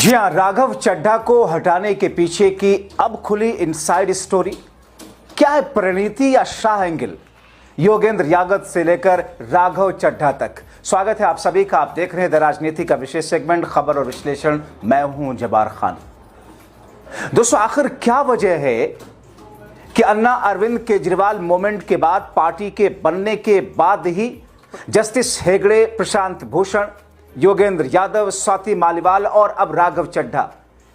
जी हां, राघव चड्ढा को हटाने के पीछे की अब खुली इनसाइड स्टोरी। क्या है परिणीति या शाह एंगल? योगेंद्र यादव से लेकर राघव चड्ढा तक। स्वागत है आप सभी का। आप देख रहे हैं द राजनीति का विशेष सेगमेंट खबर और विश्लेषण। मैं हूं जब्बार खान। दोस्तों, आखिर क्या वजह है कि अन्ना अरविंद केजरीवाल मूवमेंट के बाद, पार्टी के बनने के बाद ही जस्टिस हेगड़े, प्रशांत भूषण, योगेंद्र यादव, स्वाति मालीवाल और अब राघव चड्ढा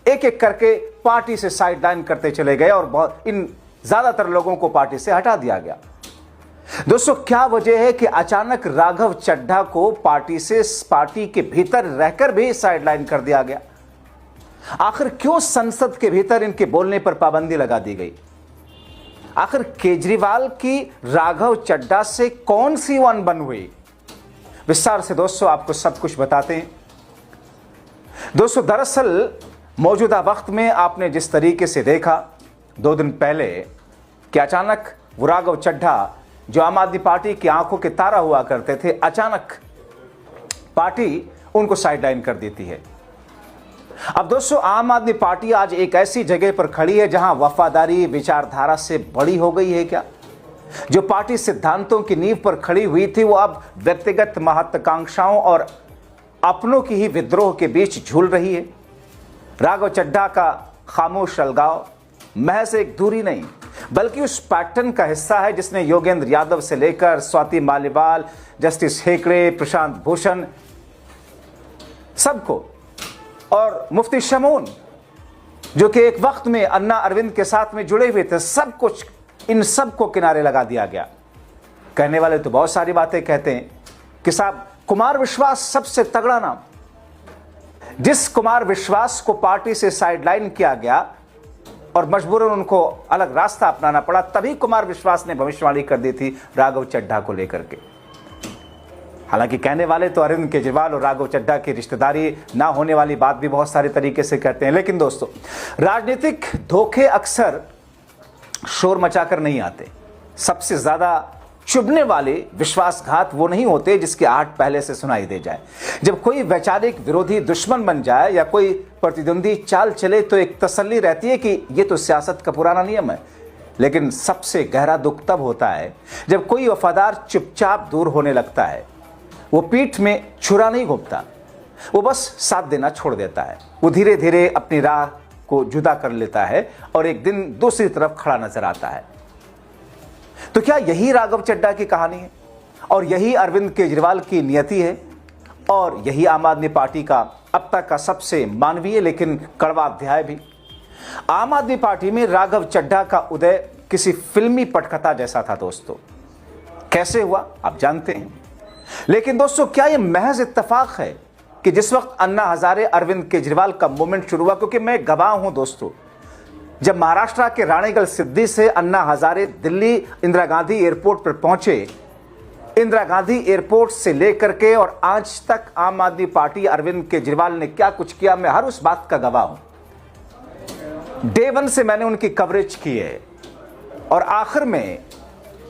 एक एक करके पार्टी से साइडलाइन करते चले गए और इन ज्यादातर लोगों को पार्टी से हटा दिया गया। दोस्तों, क्या वजह है कि अचानक राघव चड्ढा को पार्टी के भीतर रहकर भी साइडलाइन कर दिया गया? आखिर क्यों संसद के भीतर इनके बोलने पर पाबंदी लगा दी गई? आखिर केजरीवाल की राघव चड्ढा से कौन सी अनबन हुई? विस्तार से दोस्तों आपको सब कुछ बताते हैं। दोस्तों, दरअसल मौजूदा वक्त में आपने जिस तरीके से देखा 2 दिन पहले कि अचानक वो राघव चड्ढा जो आम आदमी पार्टी की आंखों के तारा हुआ करते थे, अचानक पार्टी उनको साइडलाइन कर देती है। अब दोस्तों, आम आदमी पार्टी आज एक ऐसी जगह पर खड़ी है जहां वफादारी विचारधारा से बड़ी हो गई है क्या? जो पार्टी सिद्धांतों की नींव पर खड़ी हुई थी, वो अब व्यक्तिगत महत्वाकांक्षाओं और अपनों की ही विद्रोह के बीच झूल रही है। राघव चड्ढा का खामोश अलगाव महज एक दूरी नहीं, बल्कि उस पैटर्न का हिस्सा है जिसने योगेंद्र यादव से लेकर स्वाति मालीवाल, जस्टिस हेगड़े, प्रशांत भूषण सबको, और मुफ्ती शमून जो कि एक वक्त में अन्ना अरविंद के साथ में जुड़े हुए थे, सब कुछ इन सब को किनारे लगा दिया गया। कहने वाले तो बहुत सारी बातें कहते हैं कि साहब कुमार विश्वास सबसे तगड़ा नाम, जिस कुमार विश्वास को पार्टी से साइडलाइन किया गया और मजबूरन उनको अलग रास्ता अपनाना पड़ा, तभी कुमार विश्वास ने भविष्यवाणी कर दी थी राघव चड्ढा को लेकर के। हालांकि कहने वाले तो अरविंद केजरीवाल और राघव चड्ढा की रिश्तेदारी ना होने वाली बात भी बहुत सारे तरीके से कहते हैं। लेकिन दोस्तों, राजनीतिक धोखे अक्सर शोर मचाकर नहीं आते। सबसे ज्यादा चुभने वाले विश्वासघात वो नहीं होते जिसके आहट पहले से सुनाई दे जाए। जब कोई वैचारिक विरोधी दुश्मन बन जाए या कोई प्रतिद्वंदी चाल चले तो एक तसल्ली रहती है कि ये तो सियासत का पुराना नियम है। लेकिन सबसे गहरा दुख तब होता है जब कोई वफादार चुपचाप दूर होने लगता है। वो पीठ में छुरा नहीं घोंपता, वो बस साथ देना छोड़ देता है। वो धीरे धीरे अपनी राह को जुदा कर लेता है और एक दिन दूसरी तरफ खड़ा नजर आता है। तो क्या यही राघव चड्ढा की कहानी है और यही अरविंद केजरीवाल की नियति है और यही आम आदमी पार्टी का अब तक का सबसे मानवीय लेकिन कड़वा अध्याय भी? आम आदमी पार्टी में राघव चड्ढा का उदय किसी फिल्मी पटकथा जैसा था दोस्तों। कैसे हुआ आप जानते हैं। लेकिन दोस्तों, क्या यह महज इत्तेफाक है कि जिस वक्त अन्ना हजारे अरविंद केजरीवाल का मूवमेंट शुरू हुआ, क्योंकि मैं गवाह हूं दोस्तों, जब महाराष्ट्र के रानीगढ़ सिद्धि से अन्ना हजारे दिल्ली इंदिरा गांधी एयरपोर्ट पर पहुंचे, इंदिरा गांधी एयरपोर्ट से लेकर के और आज तक आम आदमी पार्टी अरविंद केजरीवाल ने क्या कुछ किया, मैं हर उस बात का गवाह हूं। डे 1 से मैंने उनकी कवरेज की है और आखिर में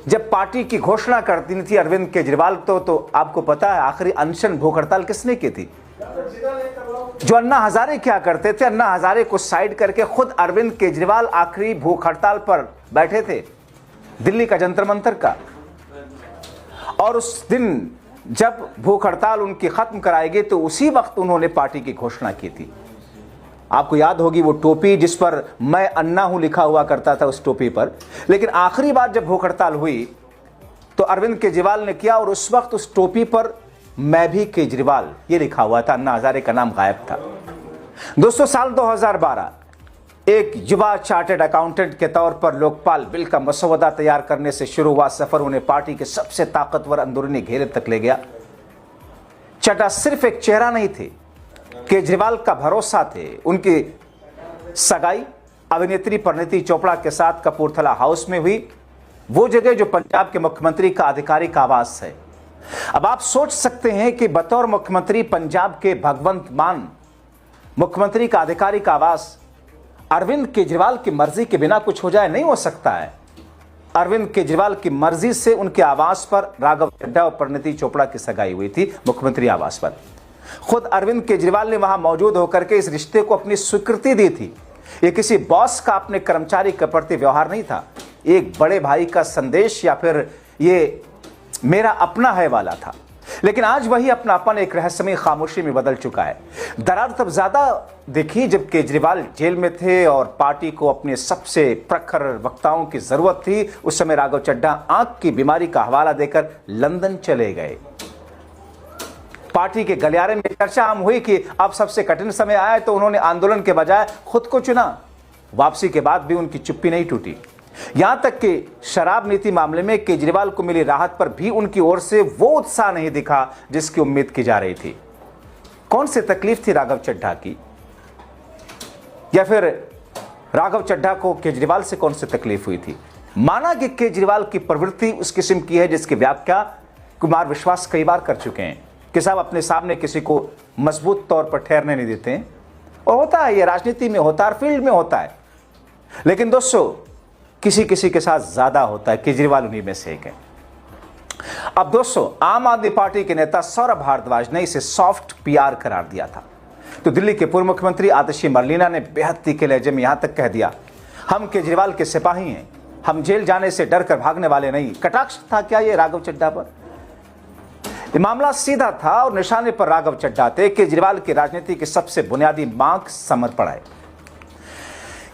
जब पार्टी की घोषणा कर दी थी अरविंद केजरीवाल तो आपको पता है आखिरी अनशन भूख हड़ताल किसने की थी? जो अन्ना हजारे क्या करते थे, अन्ना हजारे को साइड करके खुद अरविंद केजरीवाल आखिरी भूख हड़ताल पर बैठे थे दिल्ली का जंतर मंतर का। और उस दिन जब भूख हड़ताल उनकी खत्म कराई गई तो उसी वक्त उन्होंने पार्टी की घोषणा की थी। आपको याद होगी वो टोपी जिस पर मैं अन्ना हूं लिखा हुआ करता था, उस टोपी पर। लेकिन आखिरी बार जब भूख हड़ताल हुई तो अरविंद केजरीवाल ने किया और उस वक्त उस टोपी पर मैं भी केजरीवाल ये लिखा हुआ था, अन्ना हजारे का नाम गायब था। दोस्तों, साल 2012 एक युवा चार्टर्ड अकाउंटेंट के तौर पर लोकपाल बिल का मसौदा तैयार करने से शुरू हुआ सफर उन्हें पार्टी के सबसे ताकतवर अंदरूनी घेरे तक ले गया। चड्ढा सिर्फ एक चेहरा नहीं थे, केजरीवाल का भरोसा थे। उनकी सगाई अभिनेत्री परिणीति चोपड़ा के साथ कपूरथला हाउस में हुई, वो जगह जो पंजाब के मुख्यमंत्री का आधिकारिक आवास है। अब आप सोच सकते हैं कि बतौर मुख्यमंत्री पंजाब के भगवंत मान मुख्यमंत्री का आधिकारिक आवास अरविंद केजरीवाल की मर्जी के बिना कुछ हो जाए, नहीं हो सकता है। अरविंद केजरीवाल की मर्जी से उनके आवास पर राघव चड्ढा और परिणीति चोपड़ा की सगाई हुई थी, मुख्यमंत्री आवास पर। खुद अरविंद केजरीवाल ने वहां मौजूद होकर के इस रिश्ते को अपनी स्वीकृति दी थी। यह किसी बॉस का अपने कर्मचारी के प्रति व्यवहार नहीं था, एक बड़े भाई का संदेश या फिर ये मेरा अपना है वाला था। लेकिन आज वही अपनापन एक रहस्यमय खामोशी में बदल चुका है। दरार तब ज्यादा देखी जब केजरीवाल जेल में थे और पार्टी को अपने सबसे प्रखर वक्ताओं की जरूरत थी। उस समय राघव चड्ढा आंख की बीमारी का हवाला देकर लंदन चले गए। पार्टी के गलियारे में चर्चा आम हुई कि अब सबसे कठिन समय आया, तो उन्होंने आंदोलन के बजाय खुद को चुना। वापसी के बाद भी उनकी चुप्पी नहीं टूटी। यहां तक कि शराब नीति मामले में केजरीवाल को मिली राहत पर भी उनकी ओर से वो उत्साह नहीं दिखा जिसकी उम्मीद की जा रही थी। कौन सी तकलीफ थी राघव चड्ढा की, या फिर राघव चड्ढा को केजरीवाल से कौन सी तकलीफ हुई थी? माना कि केजरीवाल की प्रवृत्ति उस किस्म की है जिसकी व्याख्या कुमार विश्वास कई बार कर चुके हैं कि साहब अपने सामने किसी को मजबूत तौर पर ठहरने नहीं देते हैं। और होता है, ये राजनीति में होता है, फील्ड में होता है। लेकिन दोस्तों, किसी किसी के साथ ज्यादा होता है। केजरीवाल उन्हीं में से एक है। अब दोस्तों, आम आदमी पार्टी के नेता सौरभ भारद्वाज ने इसे सॉफ्ट पीआर करार दिया था, तो दिल्ली के पूर्व मुख्यमंत्री आतिशी मरलेना ने बेहद तीखे लहजे में यहां तक कह दिया, हम केजरीवाल के सिपाही हैं, हम जेल जाने से डर कर भागने वाले नहीं। कटाक्ष था क्या ये राघव चड्ढा पर? यह मामला सीधा था और निशाने पर राघव चड्ढा थे। केजरीवाल की राजनीति की सबसे बुनियादी मांग समर्पण है।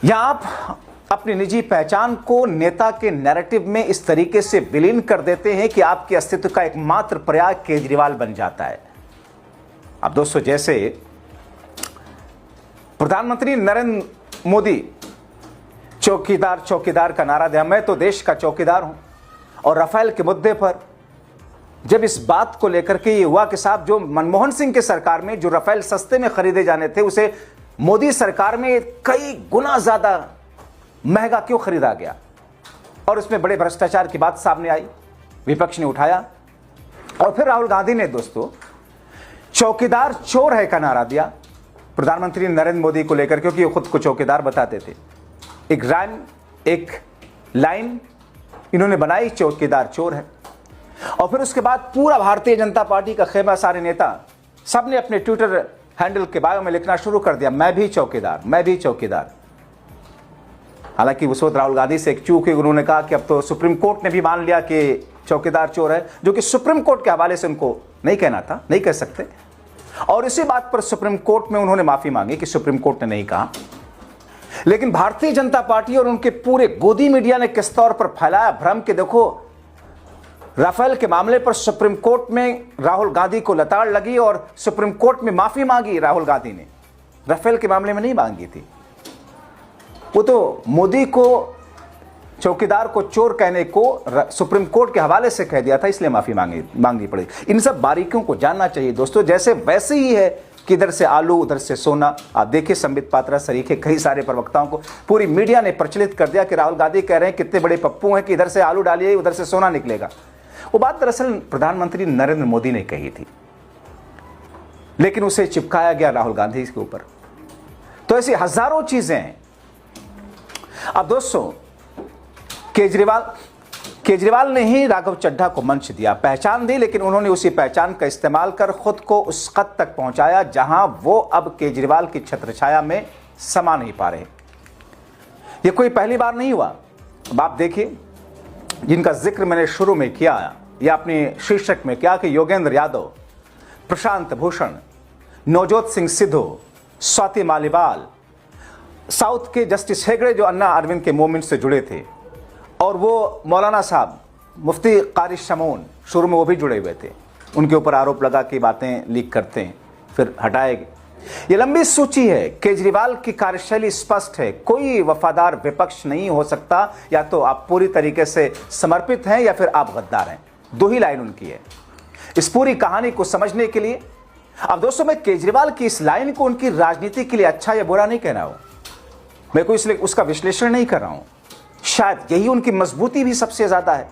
यहां आप अपनी निजी पहचान को नेता के नैरेटिव में इस तरीके से विलीन कर देते हैं कि आपके अस्तित्व का एकमात्र पर्याय केजरीवाल बन जाता है। अब दोस्तों, जैसे प्रधानमंत्री नरेंद्र मोदी चौकीदार चौकीदार का नारा दिया, मैं तो देश का चौकीदार हूं, और राफेल के मुद्दे पर जब इस बात को लेकर के ये हुआ कि साहब जो मनमोहन सिंह की सरकार में जो राफेल सस्ते में खरीदे जाने थे उसे मोदी सरकार में कई गुना ज्यादा महंगा क्यों खरीदा गया, और उसमें बड़े भ्रष्टाचार की बात सामने आई, विपक्ष ने उठाया। और फिर राहुल गांधी ने दोस्तों चौकीदार चोर है का नारा दिया प्रधानमंत्री नरेंद्र मोदी को लेकर, क्योंकि वो खुद को चौकीदार बताते थे। एक राइम, एक लाइन इन्होंने बनाई, चौकीदार चोर है। और फिर उसके बाद पूरा भारतीय जनता पार्टी का खेमा, सारे नेता सबने अपने ट्विटर हैंडल के बायो में लिखना शुरू कर दिया, मैं भी चौकीदार, मैं भी चौकीदार। हालांकि उस वक्त राहुल गांधी से एक चूक हुई, उन्होंने कहा कि अब तो सुप्रीम कोर्ट ने भी मान लिया कि चौकीदार चोर है, जो कि सुप्रीम कोर्ट के हवाले से उनको नहीं कहना था, नहीं कह सकते। और इसी बात पर सुप्रीम कोर्ट में उन्होंने माफी मांगी कि सुप्रीम कोर्ट ने नहीं कहा। लेकिन भारतीय जनता पार्टी और उनके पूरे गोदी मीडिया ने किस तौर पर फैलाया भ्रम कि देखो राफेल के मामले पर सुप्रीम कोर्ट में राहुल गांधी को लताड़ लगी और सुप्रीम कोर्ट में माफी मांगी राहुल गांधी ने, राफेल के मामले में नहीं मांगी थी। वो तो मोदी को चौकीदार को चोर कहने को सुप्रीम कोर्ट के हवाले से कह दिया था, इसलिए माफी मांगनी पड़ी। इन सब बारीकियों को जानना चाहिए दोस्तों। जैसे वैसे ही है कि इधर से आलू उधर से सोना। आप देखिए संबित पात्रा सरीखे कई सारे प्रवक्ताओं को पूरी मीडिया ने प्रचलित कर दिया कि राहुल गांधी कह रहे हैं कितने बड़े पप्पू हैं कि इधर से आलू डालिए उधर से सोना निकलेगा। वो बात दरअसल प्रधानमंत्री नरेंद्र मोदी ने कही थी, लेकिन उसे चिपकाया गया राहुल गांधी के ऊपर। तो ऐसी हजारों चीजें हैं। अब दोस्तों, केजरीवाल ने ही राघव चड्ढा को मंच दिया, पहचान दी, लेकिन उन्होंने उसी पहचान का इस्तेमाल कर खुद को उस कद तक पहुंचाया जहां वो अब केजरीवाल की छत्रछाया में समा नहीं पा रहे। ये कोई पहली बार नहीं हुआ। अब आप देखिए, जिनका जिक्र मैंने शुरू में किया या अपने शीर्षक में किया कि योगेंद्र यादव, प्रशांत भूषण, नवजोत सिंह सिद्धू, स्वाति मालीवाल, साउथ के जस्टिस हेगड़े जो अन्ना अरविंद के मूवमेंट से जुड़े थे, और वो मौलाना साहब मुफ्ती कारी शमून, शुरू में वो भी जुड़े हुए थे, उनके ऊपर आरोप लगा कि बातें लीक करते हैं फिर हटाए गए। ये लंबी सूची है। केजरीवाल की कार्यशैली स्पष्ट है, कोई वफादार विपक्ष नहीं हो सकता, या तो आप पूरी तरीके से समर्पित हैं या फिर आप गद्दार हैं। दो ही लाइन उनकी है इस पूरी कहानी को समझने के लिए। अब दोस्तों, मैं केजरीवाल की इस लाइन को उनकी राजनीति के लिए अच्छा या बुरा नहीं कह रहा हूं, मैं कोई इसलिए उसका विश्लेषण नहीं कर रहा हूं। शायद यही उनकी मजबूती भी सबसे ज्यादा है।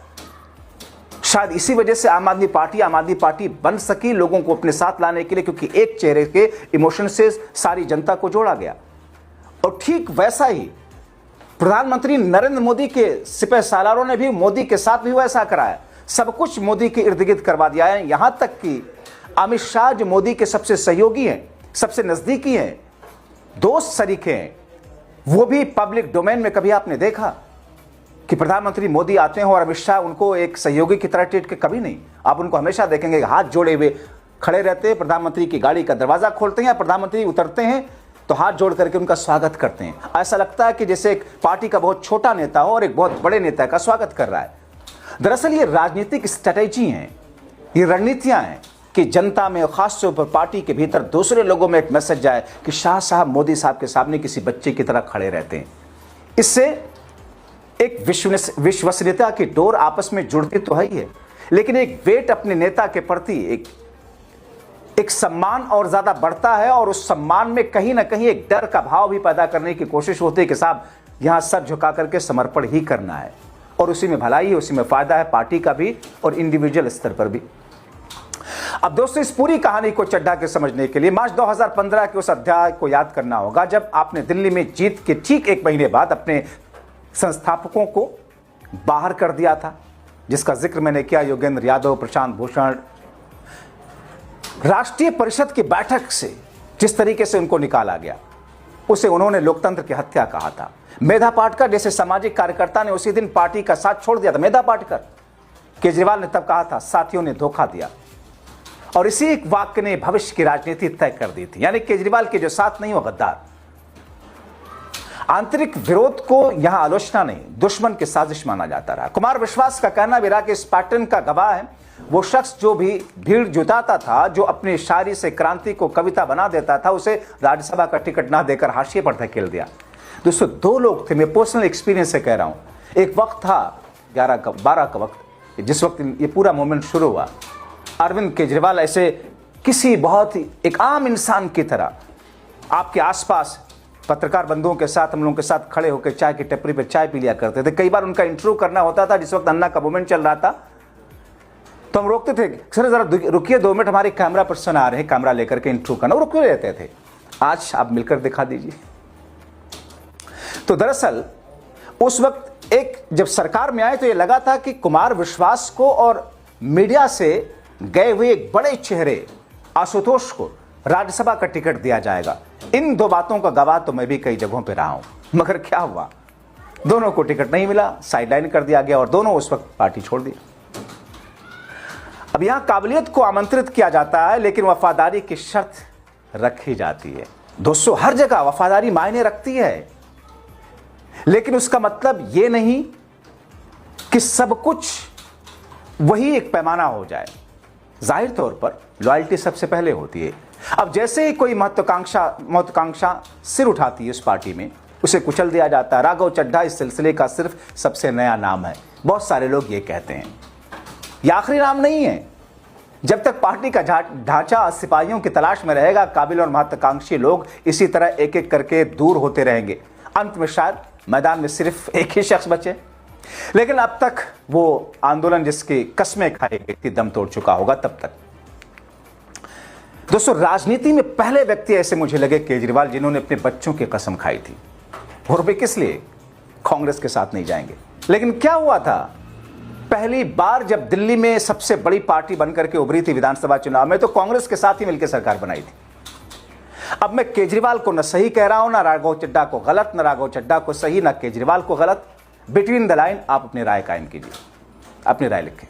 शायद इसी वजह से आम आदमी पार्टी बन सकी लोगों को अपने साथ लाने के लिए, क्योंकि एक चेहरे के इमोशन से सारी जनता को जोड़ा गया। और ठीक वैसा ही प्रधानमंत्री नरेंद्र मोदी के सिपह सालारों ने भी मोदी के साथ भी वैसा कराया। सब कुछ मोदी के इर्द गिर्द करवा दिया है। यहां तक कि अमित शाह जो मोदी के सबसे सहयोगी हैं, सबसे नजदीकी हैं, दोस्त शरीके हैं, वो भी पब्लिक डोमेन में कभी आपने देखा कि प्रधानमंत्री मोदी आते हैं और अमित शाह उनको एक सहयोगी की तरह ट्रीट के? कभी नहीं। आप उनको हमेशा देखेंगे हाथ जोड़े हुए खड़े रहते हैं, प्रधानमंत्री की गाड़ी का दरवाजा खोलते हैं, प्रधानमंत्री उतरते हैं तो हाथ जोड़ करके उनका स्वागत करते हैं। ऐसा लगता है कि जैसे एक पार्टी का बहुत छोटा नेता हो और एक बहुत बड़े नेता का स्वागत कर रहा है। दरअसल ये राजनीतिक स्ट्रेटेजी हैं, ये रणनीतियां हैं कि जनता में, खासतौर पर पार्टी के भीतर दूसरे लोगों में एक मैसेज जाए कि शाह साहब मोदी साहब के सामने किसी बच्चे की तरह खड़े रहते हैं। इससे एक विश्वसनीयता की डोर आपस में जुड़ती तो है ही है, लेकिन एक वेट अपने नेता के प्रति एक सम्मान और ज्यादा बढ़ता है, और उस सम्मान में कहीं ना कहीं एक डर का भाव भी पैदा करने की कोशिश होती है कि साहब यहां सर झुका करके समर्पण ही करना है, और उसी में भलाई है, उसी में फायदा है, पार्टी का भी और इंडिविजुअल स्तर पर भी। अब दोस्तों, इस पूरी कहानी को चड्ढा के समझने के लिए मार्च 2015 के उस अध्याय को याद करना होगा जब आपने दिल्ली में जीत के ठीक 1 महीने बाद अपने संस्थापकों को बाहर कर दिया था, जिसका जिक्र मैंने किया, योगेंद्र यादव, प्रशांत भूषण। राष्ट्रीय परिषद की बैठक से जिस तरीके से उनको निकाला गया, उसे उन्होंने लोकतंत्र की हत्या कहा था। मेधा पाटकर जैसे सामाजिक कार्यकर्ता ने उसी दिन पार्टी का साथ छोड़ दिया था। मेधा पाटकर, केजरीवाल ने तब कहा था साथियों ने धोखा दिया, और इसी एक वाक्य ने भविष्य की राजनीति तय कर दी थी। यानी केजरीवाल के जो साथ नहीं वो गद्दार। आंतरिक विरोध को यहां आलोचना नहीं, दुश्मन की साजिश माना जाता रहा। कुमार विश्वास का कहना भी रहा कि इस पैटर्न का गवाह है वो शख्स जो भी भीड़ जुटाता था, जो अपनी शायरी से क्रांति को कविता बना देता था, उसे राज्यसभा का टिकट ना देकर हाशिए पर धकेल दिया। दोस्तों, 2 लोग थे, मैं पर्सनल एक्सपीरियंस से कह रहा हूं। एक वक्त था 12 का वक्त, जिस वक्त ये पूरा मूवमेंट शुरू हुआ। अरविंद केजरीवाल ऐसे किसी बहुत ही एक आम इंसान की तरह आपके आसपास पत्रकार बंधुओं के साथ, हम लोगों के साथ खड़े होकर चाय की टपरी पे चाय पी लिया करते थे। कई बार उनका इंटरव्यू करना होता था, जिस वक्त अन्ना का मूवमेंट चल रहा था, तो हम रोकते थे, सर जरा रुकिए 2 मिनट, हमारे कैमरा पर्सन आ रहे हैं कैमरा लेकर के इंटरव्यू करना। वो रुके रहते थे। आज आप मिलकर दिखा दीजिए। तो दरअसल उस वक्त एक जब सरकार में आए तो ये लगा था कि कुमार विश्वास को और मीडिया से गए हुए एक बड़े चेहरे आशुतोष को राज्यसभा का टिकट दिया जाएगा। इन 2 बातों का गवाह तो मैं भी कई जगहों पे रहा हूं, मगर क्या हुआ, दोनों को टिकट नहीं मिला, साइडलाइन कर दिया गया और दोनों उस वक्त पार्टी छोड़ दी। अब यहां काबिलियत को आमंत्रित किया जाता है, लेकिन वफादारी की शर्त रखी जाती है। दोस्तों, हर जगह वफादारी मायने रखती है, लेकिन उसका मतलब यह नहीं कि सब कुछ वही एक पैमाना हो जाए। जाहिर तौर पर लॉयल्टी सबसे पहले होती है। अब जैसे ही कोई महत्वाकांक्षा सिर उठाती है उस पार्टी में, उसे कुचल दिया जाता है। राघव चड्ढा इस सिलसिले का सिर्फ सबसे नया नाम है। बहुत सारे लोग ये कहते हैं यह आखिरी नाम नहीं है। जब तक पार्टी का ढांचा सिपाहियों की तलाश में रहेगा, काबिल और महत्वाकांक्षी लोग इसी तरह एक एक करके दूर होते रहेंगे। अंत में शायद मैदान में सिर्फ एक ही शख्स बचे, लेकिन अब तक वो आंदोलन जिसकी कस्में खाई गई थी दम तोड़ चुका होगा तब तक। दोस्तों, राजनीति में पहले व्यक्ति ऐसे मुझे लगे केजरीवाल, जिन्होंने अपने बच्चों की कसम खाई थी। और वे किस लिए? कांग्रेस के साथ नहीं जाएंगे। लेकिन क्या हुआ था, पहली बार जब दिल्ली में सबसे बड़ी पार्टी बनकर के उभरी थी विधानसभा चुनाव में, तो कांग्रेस के साथ ही मिलकर सरकार बनाई थी। अब मैं केजरीवाल को न सही कह रहा हूं, ना राघव चड्ढा को गलत, न राघव चड्ढा को सही, ना केजरीवाल को गलत। बिटवीन द लाइन आप अपनी राय कायम कीजिए, अपनी राय लिखें।